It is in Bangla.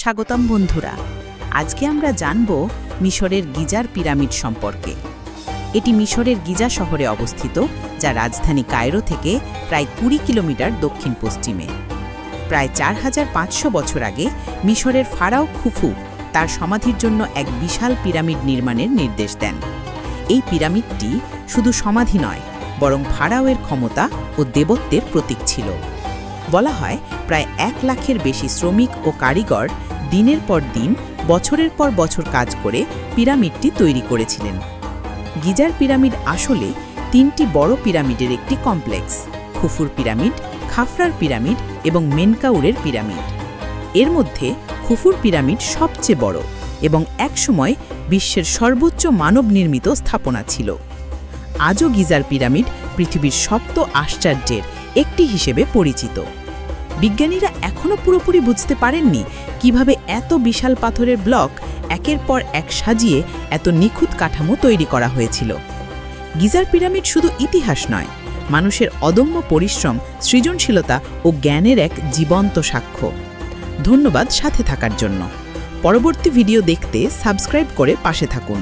স্বাগতম বন্ধুরা। আজকে আমরা জানব মিশরের গিজার পিরামিড সম্পর্কে। এটি মিশরের গিজা শহরে অবস্থিত, যা রাজধানী কায়রো থেকে প্রায় ২০ কিলোমিটার দক্ষিণ পশ্চিমে। প্রায় ৪৫০০ বছর আগে মিশরের ফারাও খুফু তার সমাধির জন্য এক বিশাল পিরামিড নির্মাণের নির্দেশ দেন। এই পিরামিডটি শুধু সমাধি নয়, বরং ফারাওয়ের ক্ষমতা ও দেবত্বের প্রতীক ছিল। বলা হয় প্রায় ১ লাখের বেশি শ্রমিক ও কারিগর দিনের পর দিন, বছরের পর বছর কাজ করে পিরামিডটি তৈরি করেছিলেন। গিজার পিরামিড আসলে ৩টি বড় পিরামিডের একটি কমপ্লেক্স: খুফুর পিরামিড, খাফরার পিরামিড এবং মেনকাউরের পিরামিড। এর মধ্যে খুফুর পিরামিড সবচেয়ে বড় এবং একসময় বিশ্বের সর্বোচ্চ মানব নির্মিত স্থাপনা ছিল। আজও গিজার পিরামিড পৃথিবীর সপ্ত আশ্চর্যের একটি হিসেবে পরিচিত। বিজ্ঞানীরা এখনও পুরোপুরি বুঝতে পারেননি কিভাবে এত বিশাল পাথরের ব্লক একের পর এক সাজিয়ে এত নিখুঁত কাঠামো তৈরি করা হয়েছিল। গিজার পিরামিড শুধু ইতিহাস নয়, মানুষের অদম্য পরিশ্রম, সৃজনশীলতা ও জ্ঞানের এক জীবন্ত সাক্ষ্য। ধন্যবাদ সাথে থাকার জন্য। পরবর্তী ভিডিও দেখতে সাবস্ক্রাইব করে পাশে থাকুন।